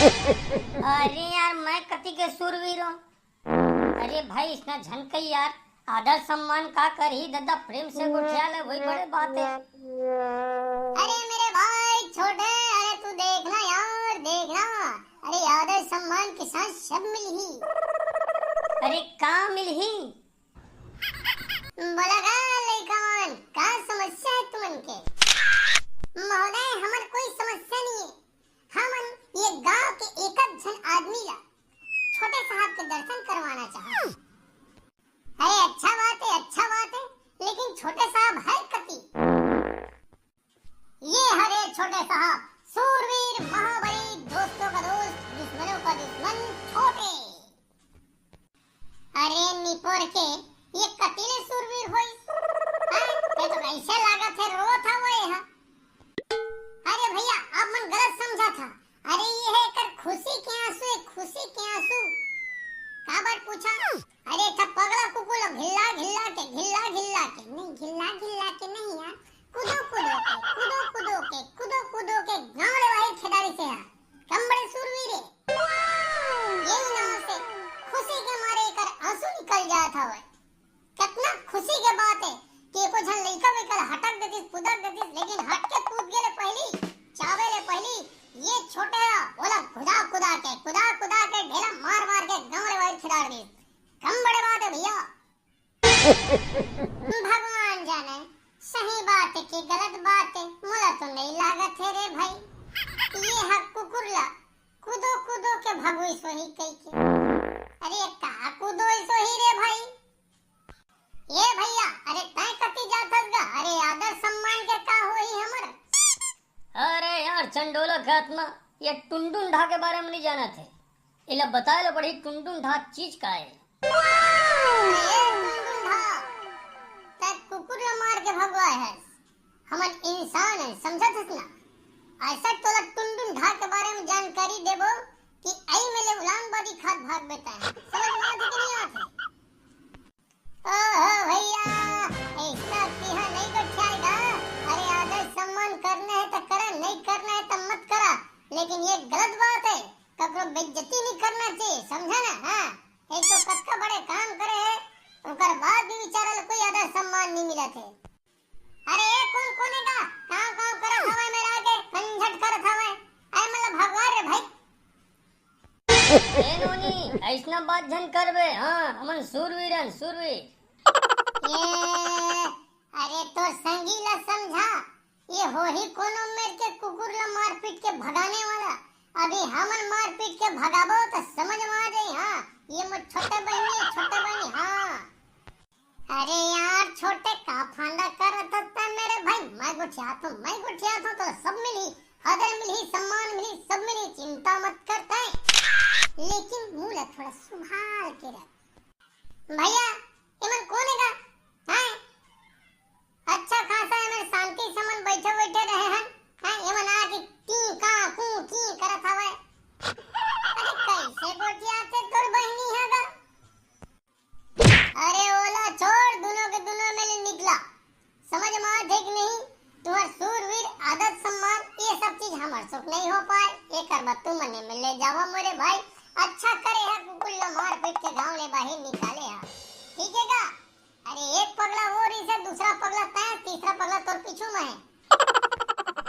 अरे यार मैं कति के सुरवीर हूँ। अरे भाई इसना झनकई यार आदर सम्मान का कर ही दादा प्रेम से गुठिया ले वही बड़े बात है। अरे मेरे भाई छोटे, अरे तू देखना यार देखना, अरे आदर सम्मान के साथ सब मिल ही। अरे कहाँ मिल ही? बोला का लेकिन का समस्या है तुमन के? महोदय हमन कोई समस्या नहीं है। हमन ये गांव के एक जन आदमी ला छोटे साहब के दर्शन करवाना चाहते। अरे अच्छा बात है, लेकिन छोटे साहब है कति? ये हरे छोटे साहब सूरवीर महाबली, दोस्तों का दोस्त, दुश्मनों का दुश्मन छोटे। अरे निपोर के ये कतिले सूरवीर होई? ये तो ऐसे लागत है रो था वो यहाँ। अरे भैया आप मन गलत समझा था। अरे ये है कर खुशी के आंसू, खुशी के आंसू। का बात पूछा? अरे था पगला कुकुल घिल्ला घिल्ला के नहीं, घिल्ला के नहीं यार, कूदो के गांव ले वाले खिलाड़ी से यार कम बड़े सूरवीर है। यही नाम से खुशी के मारे कर आंसू निकल जाता है। कितना खुशी के बात है कि को झन लइका बेकल हटक देतिस पुदक देतिस, लेकिन हट के कूद गेले पहली चावे ले पहली ये छोटे बोला खुदा के ढेला मार के गांव ले वाले खिलाड़ दी। कम बड़े बात है भैया। भगवान जाने सही बात है कि गलत बात है, मुझे तो नहीं लागत है रे भाई। ये हक कुकुरला कूदो के भगोई सोही कई के। अरे का कूदो सोही रे भाई? ये भैया अरे तय कति जातस गा? अरे आदर सम्मान के का होई हमर? अरे यार चंडोला के आत्मा ये टुंडुन ढा के बारे में नहीं जाना थे। इला बताए लो पड़ी टुंडुन ढा चीज का है। कुकुर मार के भगवाए है, हमन इंसान है समझत हस ना? ऐसा तोला टुंडुन ढा के बारे में जानकारी देबो कि आई मेले उलानबादी खाद भाग बेटा है, समझ में आती कि नहीं आती? ओहो भैया ऐसा तिहा नहीं गठियाएगा। अरे आदर सम्मान करना है तो करा, नहीं करना है तो मत करा, लेकिन ये गलत बात है, ककरो बेइज्जती नहीं करना चाहिए, समझा ना? हाँ एक तो कक्का बड़े काम करे है, उनकर बाद भी बेचारा कोई आदर सम्मान नहीं मिला थे। अरे कौन कोने का काम करत हवे मेरा के कंझट करत हवे? अरे मतलब भगवान रे भाई। ए नोनी ऐसना बात जन करबे। हां हमन सूरवीर ये अरे तो संगीला समझा, ये हो ही कोनो मेर के कुकुर ला मार पीट के भगाने वाला। अभी हमन मार पीट के भगाबो तो समझ में आ जाई। हां ये मत छोटे बहनी हाँ। अरे यार छोटे का फांदा करत था मेरे भाई? मैं गुठिया तो सब मिली, आदर मिली, सम्मान मिली, सब मिली, चिंता मत करता है, लेकिन मुंह थोड़ा संभाल के रख भैया। इमन कोने का हैं? अच्छा खासा इमन शांति से मन बैठे रहे हैं। हैं इमन आके की करत हवे। अरे कैसे गोटिया से तोर बहनी हैगा? अरे ओला छोड़, दोनों के दोनों में निकला, समझ में आ ठीक नहीं? तुम्हार सूरवीर आदत सम्मान ये सब चीज हमार सुख नहीं हो पाए, एक तू मने में ले जावा मेरे भाई। अच्छा करे है कुकुल्ला मार पीट के गांव ले बाहर निकाले है, ठीक है का? अरे एक पगला वो रही से, दूसरा पगला तय, तीसरा पगला तोर पीछू में है।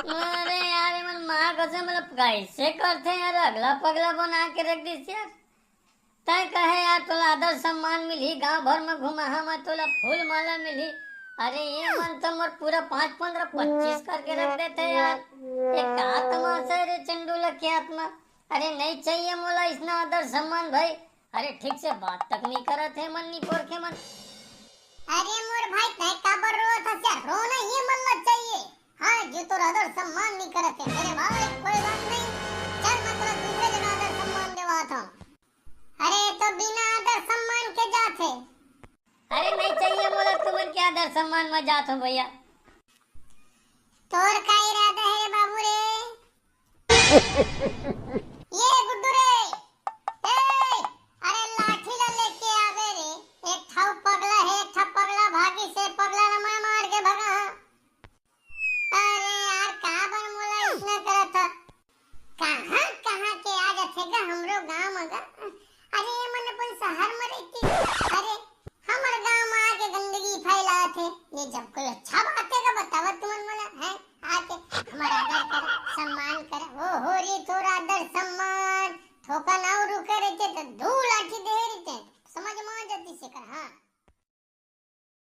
अरे यार मन मां कसम मतलब कैसे करते हैं यार? अगला पगला बना के रख दी यार। तय कहे यार तोला आदर सम्मान मिली, गांव भर में घुमा हम तोला फूल माला मिली। अरे ये मन तो मोर पूरा 5, 15, 25 करके रख देते यार। ये का तमाशा रे चंडूला की आत्मा? अरे नहीं चाहिए मोला इतना आदर सम्मान भाई। अरे ठीक से बात तक नहीं करत है मन नहीं पोर के मन। अरे मोर भाई तय का बर रो था क्या? रोना ये मन मत चाहिए। हाँ जो तो आदर सम्मान नहीं करते मेरे भाई, कोई बात नहीं, चल मैं तेरा दूसरे जगह आदर सम्मान देवाता हूँ। अरे तो बिना आदर सम्मान के जाते? अरे नहीं चाहिए मोला तुमन के आदर सम्मान में जात हो भैया। तोर का इरादा है बाबू रे? ये गुड्डू रे, अरे लाठी ला लेके आवे रे। एक थाव पगला है, एक था पगला भागी से पगला ना मार के भगा। अरे यार का बन मोला इतना करत था? कहां के आ जाते हमरो गांव में अरे ये मन अपन शहर में रहती अरे हमर गांव में आके गंदगी फैलाते ये जब कोई अच्छा बात